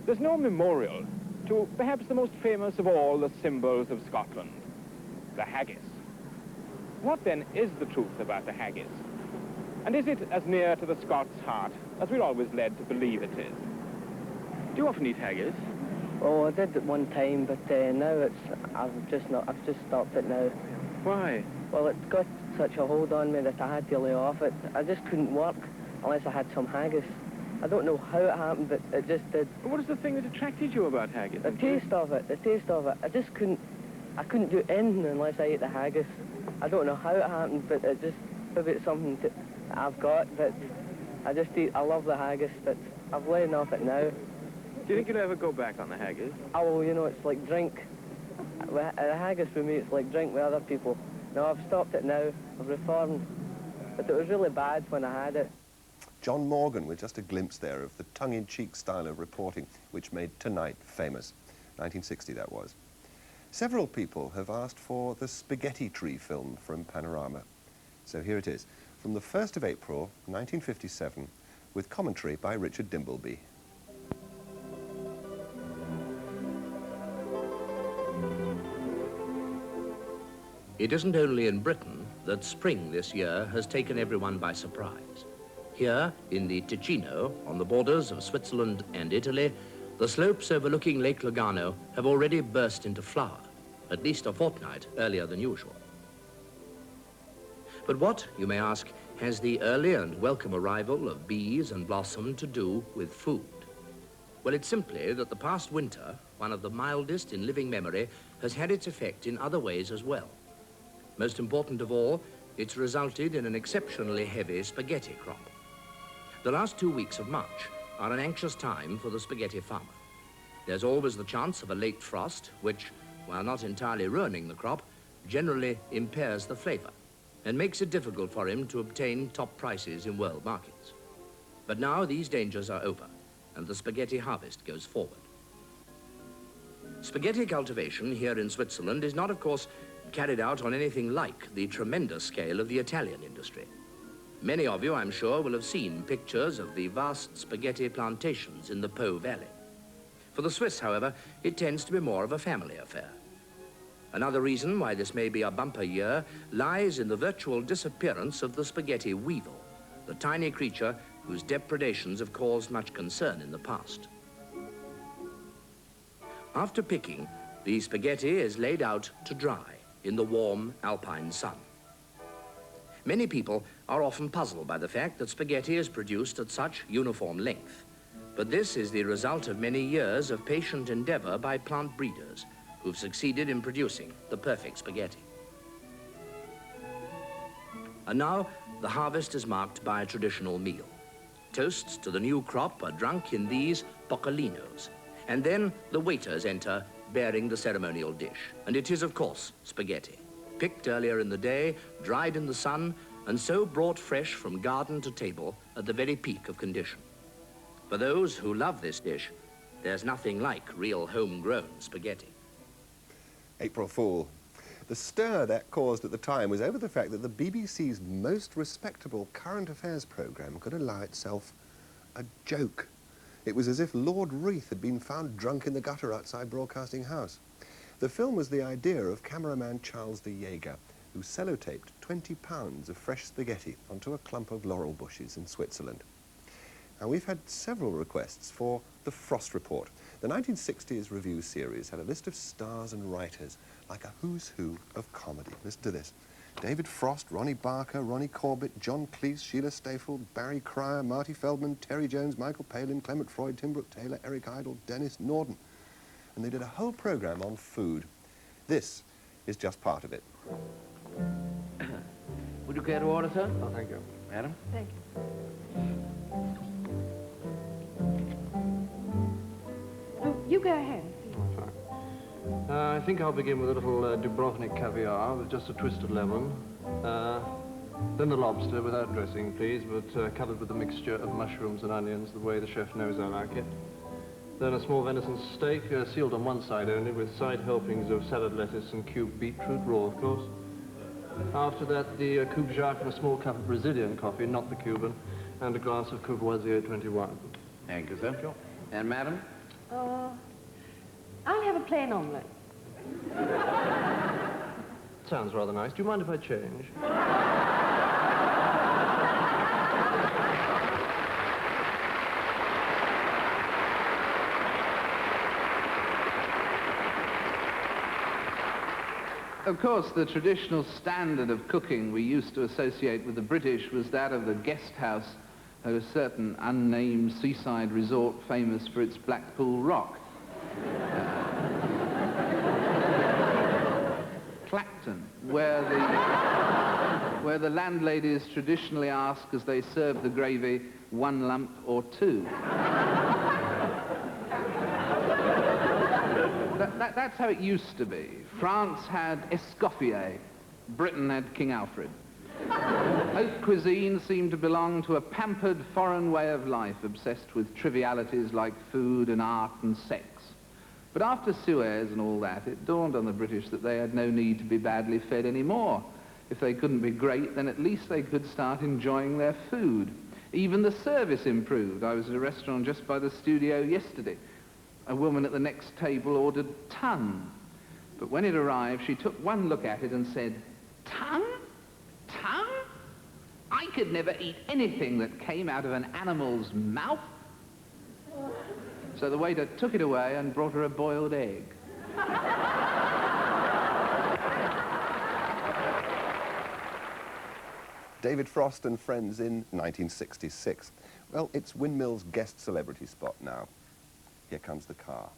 [SPEAKER 25] There's no memorial to perhaps the most famous of all the symbols of Scotland, the haggis. What then is the truth about the haggis? And is it as near to the Scots' heart as we're always led to believe it is? Do you often eat haggis?
[SPEAKER 6] Oh, I did at one time, but now I've just stopped it now.
[SPEAKER 25] Why?
[SPEAKER 6] Well, it got such a hold on me that I had to lay off it. I just couldn't work unless I had some haggis. I don't know how it happened, but it just did.
[SPEAKER 25] What is the thing that attracted you about haggis?
[SPEAKER 6] The taste of it. I just couldn't do anything unless I ate the haggis. I don't know how it happened, but it just, maybe it's something that I've got, but I just eat, I love the haggis, but I've laid off it now.
[SPEAKER 1] Do you think you'll ever go back on the haggis?
[SPEAKER 6] Oh, well, you know, it's like drink. The haggis with me, it's like drink with other people. No, I've stopped it now. I've reformed. But it was really bad when I had it.
[SPEAKER 3] John Morgan with just a glimpse there of the tongue-in-cheek style of reporting which made Tonight famous. 1960 that was. Several people have asked for the Spaghetti Tree film from Panorama. So here it is, from the 1st of April, 1957, with commentary by Richard Dimbleby.
[SPEAKER 4] It isn't only in Britain that spring this year has taken everyone by surprise. Here, in the Ticino, on the borders of Switzerland and Italy, the slopes overlooking Lake Lugano have already burst into flower, at least a fortnight earlier than usual. But what, you may ask, has the early and welcome arrival of bees and blossom to do with food? Well, it's simply that the past winter, one of the mildest in living memory, has had its effect in other ways as well. Most important of all, it's resulted in an exceptionally heavy spaghetti crop. The last 2 weeks of March are an anxious time for the spaghetti farmer. There's always the chance of a late frost, which, while not entirely ruining the crop, generally impairs the flavor and makes it difficult for him to obtain top prices in world markets. But now these dangers are over, and the spaghetti harvest goes forward. Spaghetti cultivation here in Switzerland is not, of course, carried out on anything like the tremendous scale of the Italian industry. Many of you, I'm sure, will have seen pictures of the vast spaghetti plantations in the Po Valley. For the Swiss, however, it tends to be more of a family affair. Another reason why this may be a bumper year lies in the virtual disappearance of the spaghetti weevil, the tiny creature whose depredations have caused much concern in the past. After picking, the spaghetti is laid out to dry in the warm alpine sun. Many people are often puzzled by the fact that spaghetti is produced at such uniform length. But this is the result of many years of patient endeavor by plant breeders who've succeeded in producing the perfect spaghetti. And now, the harvest is marked by a traditional meal. Toasts to the new crop are drunk in these poccolinos, and then the waiters enter bearing the ceremonial dish. And it is, of course, spaghetti, picked earlier in the day, dried in the sun, and so brought fresh from garden to table at the very peak of condition. For those who love this dish, there's nothing like real homegrown spaghetti.
[SPEAKER 3] April Fool. The stir that caused at the time was over the fact that the BBC's most respectable current affairs programme could allow itself a joke. It was as if Lord Reith had been found drunk in the gutter outside Broadcasting House. The film was the idea of cameraman Charles de Jager, who sellotaped 20 pounds of fresh spaghetti onto a clump of laurel bushes in Switzerland. Now, we've had several requests for the Frost Report. The 1960s review series had a list of stars and writers, like a who's who of comedy. Listen to this. David Frost, Ronnie Barker, Ronnie Corbett, John Cleese, Sheila Stafel, Barry Cryer, Marty Feldman, Terry Jones, Michael Palin, Clement Freud, Tim Brooke Taylor, Eric Idle, Dennis Norden. And they did a whole programme on food. This is just part of it.
[SPEAKER 7] Would you care to order, sir?
[SPEAKER 12] Oh, thank you.
[SPEAKER 7] Madam?
[SPEAKER 12] Thank you. Oh, you go ahead. Oh, fine. I think I'll begin with a little Dubrovnik caviar with just a twist of lemon. Then the lobster without dressing, please, but covered with a mixture of mushrooms and onions, the way the chef knows I like it. Then a small venison steak, sealed on one side only, with side helpings of salad lettuce and cubed beetroot, raw, of course. After that, the Coupe Jacques and a small cup of Brazilian coffee, not the Cuban, and a glass of Courvoisier 21.
[SPEAKER 7] Thank you, sir. Sure. And madam?
[SPEAKER 12] I'll have a plain omelette. Sounds rather nice. Do you mind if I change?
[SPEAKER 7] Of course, the traditional standard of cooking we used to associate with the British was that of the guest house at a certain unnamed seaside resort famous for its Blackpool Rock. Clacton, where where the landladies traditionally ask as they serve the gravy, 1 lump or 2. That's how it used to be. France had Escoffier, Britain had King Alfred. Both cuisines seemed to belong to a pampered foreign way of life, obsessed with trivialities like food and art and sex. But after Suez and all that, it dawned on the British that they had no need to be badly fed anymore. If they couldn't be great, then at least they could start enjoying their food. Even the service improved. I was at a restaurant just by the studio yesterday. A woman at the next table ordered tongue. But when it arrived, she took one look at it and said, "Tongue? Tongue? I could never eat anything that came out of an animal's mouth." So the waiter took it away and brought her a boiled egg.
[SPEAKER 3] David Frost and Friends in 1966. Well, it's Windmill's guest celebrity spot now. Here comes the car.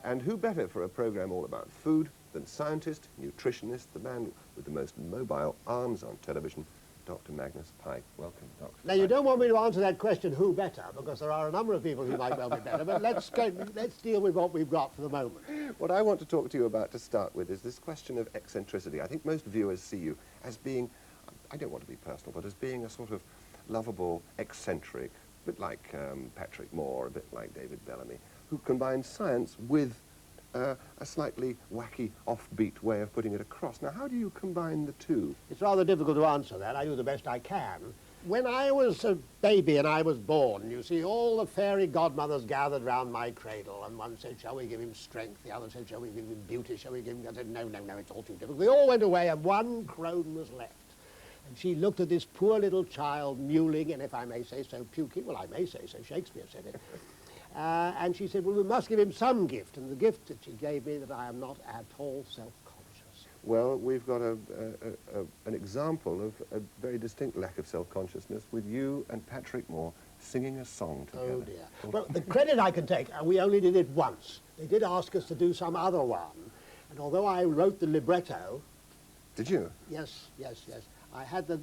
[SPEAKER 3] And who better for a program all about food than scientist, nutritionist, the man with the most mobile arms on television, Dr. Magnus Pike. Welcome, Dr.
[SPEAKER 5] Now, you don't want me to answer that question, who better, because there are a number of people who might well be better, but let's deal with what we've got for the moment.
[SPEAKER 3] What I want to talk to you about to start with is this question of eccentricity. I think most viewers see you as being, I don't want to be personal, but as being a sort of lovable eccentric, a bit like Patrick Moore, a bit like David Bellamy, who combines science with a slightly wacky, offbeat way of putting it across. Now, how do you combine the two?
[SPEAKER 5] It's rather difficult to answer that. I do the best I can. When I was a baby and I was born, you see, all the fairy godmothers gathered round my cradle, and one said, "Shall we give him strength?" The other said, "Shall we give him beauty? Shall we give him..." I said, "No, no, no, it's all too difficult." They all went away, and one crone was left. And she looked at this poor little child mewling, and if I may say so, puking. Well, I may say so. Shakespeare said it. And she said, "Well, we must give him some gift." And the gift that she gave me, that I am not at all self-conscious.
[SPEAKER 3] Well, we've got an example of a very distinct lack of self-consciousness with you and Patrick Moore singing a song together.
[SPEAKER 5] Oh, dear. Well, the credit I can take, we only did it once. They did ask us to do some other one. And although I wrote the libretto...
[SPEAKER 3] Did you?
[SPEAKER 5] Yes, yes, yes. I had the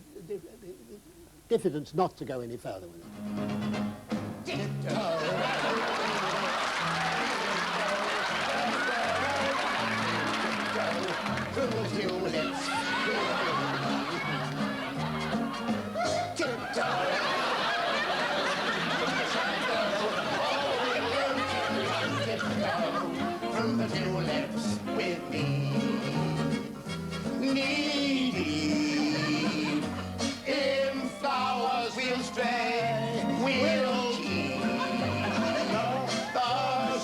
[SPEAKER 5] diffidence not to go any further with it.
[SPEAKER 13] From the tulips with me, knee-deep in flowers we'll stray, we'll keep the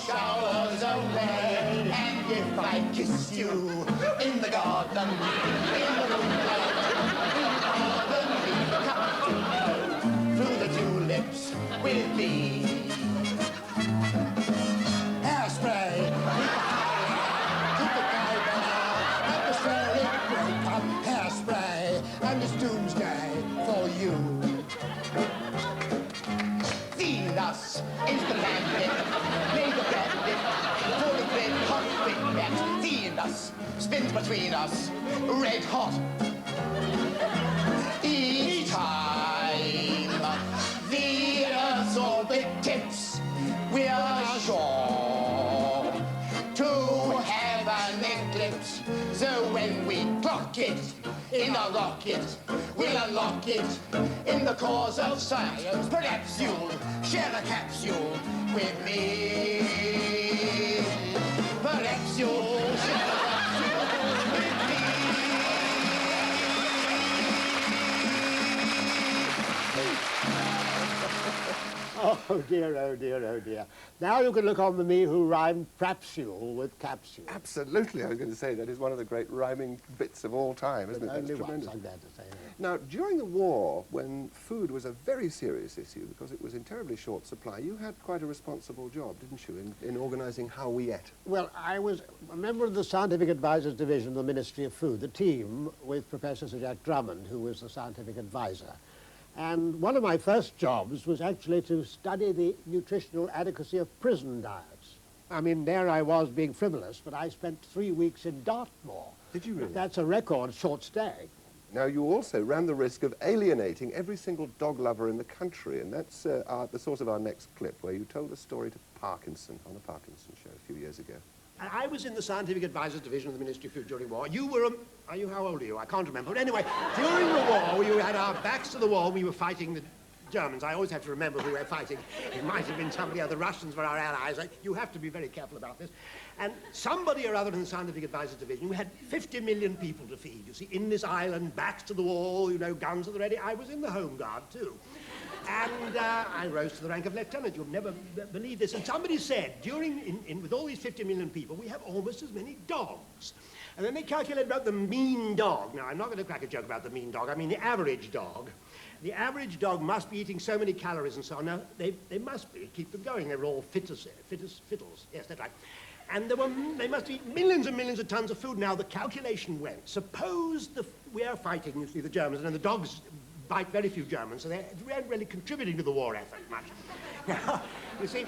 [SPEAKER 13] showers away. And if I kissed you in the garden, in the moonlight, through the tulips with me. Hairspray, keep the guy down, and the fairy break-up hairspray, and it's doomsday for you. Venus is the planet made of bandit, full of red hot big bats. Venus spins between us, red hot. Each time the Earth's orbit tips, we are sure to have an eclipse. So when we clock it in a rocket, we'll unlock it in the cause of science. Perhaps you'll share a capsule with me. Perhaps you'll share a capsule with me.
[SPEAKER 5] Oh dear, oh dear, oh dear. Now you can look on the me who rhymed crapsule with capsule.
[SPEAKER 3] Absolutely, I was going to say that is one of the great rhyming bits of all time, isn't it? That's
[SPEAKER 5] Only
[SPEAKER 3] tremendous.
[SPEAKER 5] once, I'm glad to say that.
[SPEAKER 3] Now, during the war, when food was a very serious issue because it was in terribly short supply, you had quite a responsible job, didn't you, in organising how we ate?
[SPEAKER 5] Well, I was a member of the Scientific Advisors Division of the Ministry of Food, the team with Professor Sir Jack Drummond, who was the scientific advisor. And one of my first jobs was actually to study the nutritional adequacy of prison diets. I mean, there I was being frivolous, but I spent 3 weeks in Dartmoor.
[SPEAKER 3] Did you really?
[SPEAKER 5] That's a record short stay.
[SPEAKER 3] Now, you also ran the risk of alienating every single dog lover in the country, and that's the source of our next clip, where you told a story to Parkinson on the Parkinson show a few years ago.
[SPEAKER 5] I was in the Scientific Advisors Division of the Ministry of Food during war. You were how old are you? I can't remember. But anyway, during the war, we had our backs to the wall. We were fighting the Germans. I always have to remember who we're fighting. It might have been somebody else. The Russians were our allies. You have to be very careful about this. And somebody or other in the Scientific Advisors Division, we had 50 million people to feed. You see, in this island, backs to the wall, you know, guns at the ready. I was in the Home Guard, too. And I rose to the rank of lieutenant. You'll never believe this. And somebody said, with all these 50 million people, we have almost as many dogs. And then they calculated about the mean dog. Now, I'm not going to crack a joke about the mean dog. I mean the average dog. The average dog must be eating so many calories and so on. Now, they must be. Keep them going. They were all fittles. Yes, that's right. And they must eat millions and millions of tons of food. Now, the calculation went. Suppose we are fighting, you see, the Germans, and the dogs bite very few Germans, so they weren't really contributing to the war effort much. Now, you see,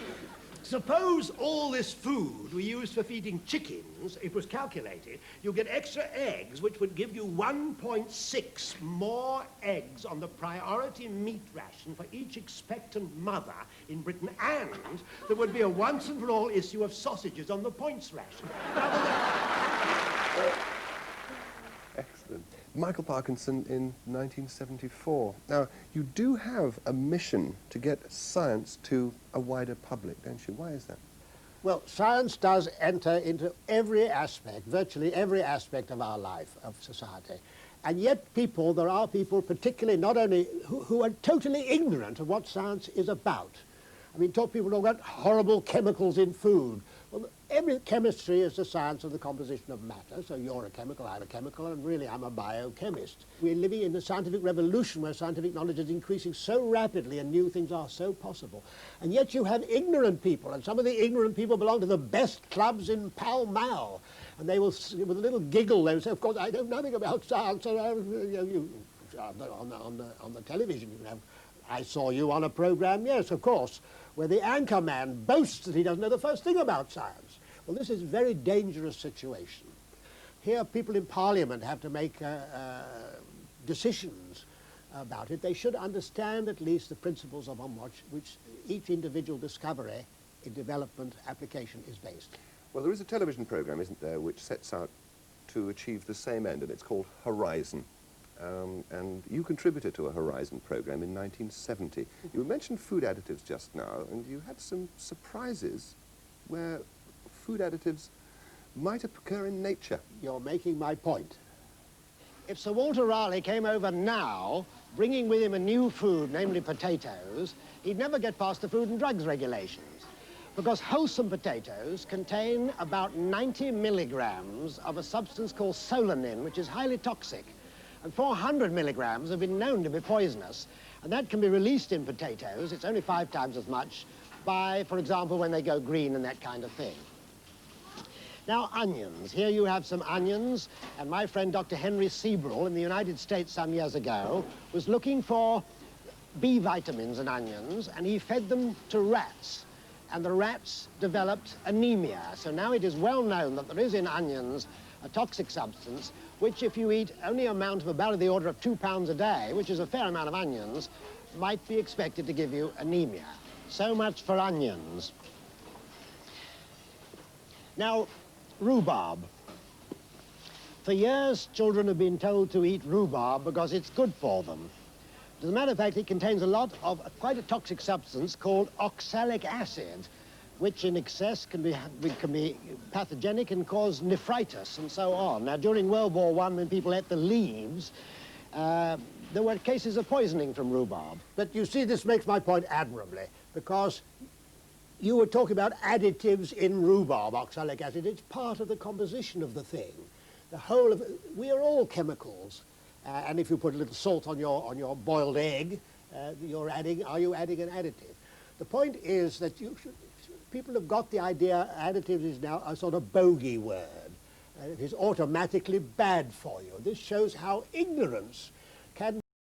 [SPEAKER 5] suppose all this food we used for feeding chickens, it was calculated, you get extra eggs, which would give you 1.6 more eggs on the priority meat ration for each expectant mother in Britain, and there would be a once and for all issue of sausages on the points ration.
[SPEAKER 3] Excellent. Michael Parkinson in 1974. Now, you do have a mission to get science to a wider public, don't you? Why is that?
[SPEAKER 5] Well, science does enter into every aspect, virtually every aspect of our life, of society. And yet there are people particularly not only who are totally ignorant of what science is about. I mean, people talk about horrible chemicals in food. Well, every chemistry is the science of the composition of matter, so you're a chemical, I'm a chemical, and really I'm a biochemist. We're living in the scientific revolution where scientific knowledge is increasing so rapidly and new things are so possible. And yet you have ignorant people, and some of the ignorant people belong to the best clubs in Pall Mall. And they will, with a little giggle, they will say, of course, I know nothing about science. On the television, you can have, I saw you on a program, yes, of course, where the anchor man boasts that he doesn't know the first thing about science. Well, this is a very dangerous situation. Here, people in Parliament have to make decisions about it. They should understand at least the principles upon which each individual discovery in development application is based.
[SPEAKER 3] Well, there is a television program, isn't there, which sets out to achieve the same end, and it's called Horizon. And you contributed to a Horizon program in 1970. You mentioned food additives just now, and you had some surprises where food additives might occur in nature.
[SPEAKER 5] You're making my point. If Sir Walter Raleigh came over now, bringing with him a new food, namely potatoes, he'd never get past the Food and Drugs regulations, because wholesome potatoes contain about 90 milligrams of a substance called solanin, which is highly toxic. And 400 milligrams have been known to be poisonous. And that can be released in potatoes, it's only 5 times as much, by, for example, when they go green and that kind of thing. Now, onions. Here you have some onions, and my friend Dr. Henry Sebrell in the United States some years ago was looking for B vitamins in onions, and he fed them to rats. And the rats developed anemia. So now it is well known that there is in onions a toxic substance, which if you eat only an amount of about the order of 2 pounds a day, which is a fair amount of onions, might be expected to give you anemia. So much for onions. Now, rhubarb. For years, children have been told to eat rhubarb because it's good for them. As a matter of fact, it contains a lot of quite a toxic substance called oxalic acid, which in excess can be pathogenic and cause nephritis and so on. Now, during World War I, when people ate the leaves, there were cases of poisoning from rhubarb. But you see, this makes my point admirably, because you were talking about additives in rhubarb, oxalic acid. It's part of the composition of the thing. The whole of it, we are all chemicals. And if you put a little salt on your boiled egg, are you adding an additive? The point is that people have got the idea additives is now a sort of bogey word. It is automatically bad for you. This shows how ignorance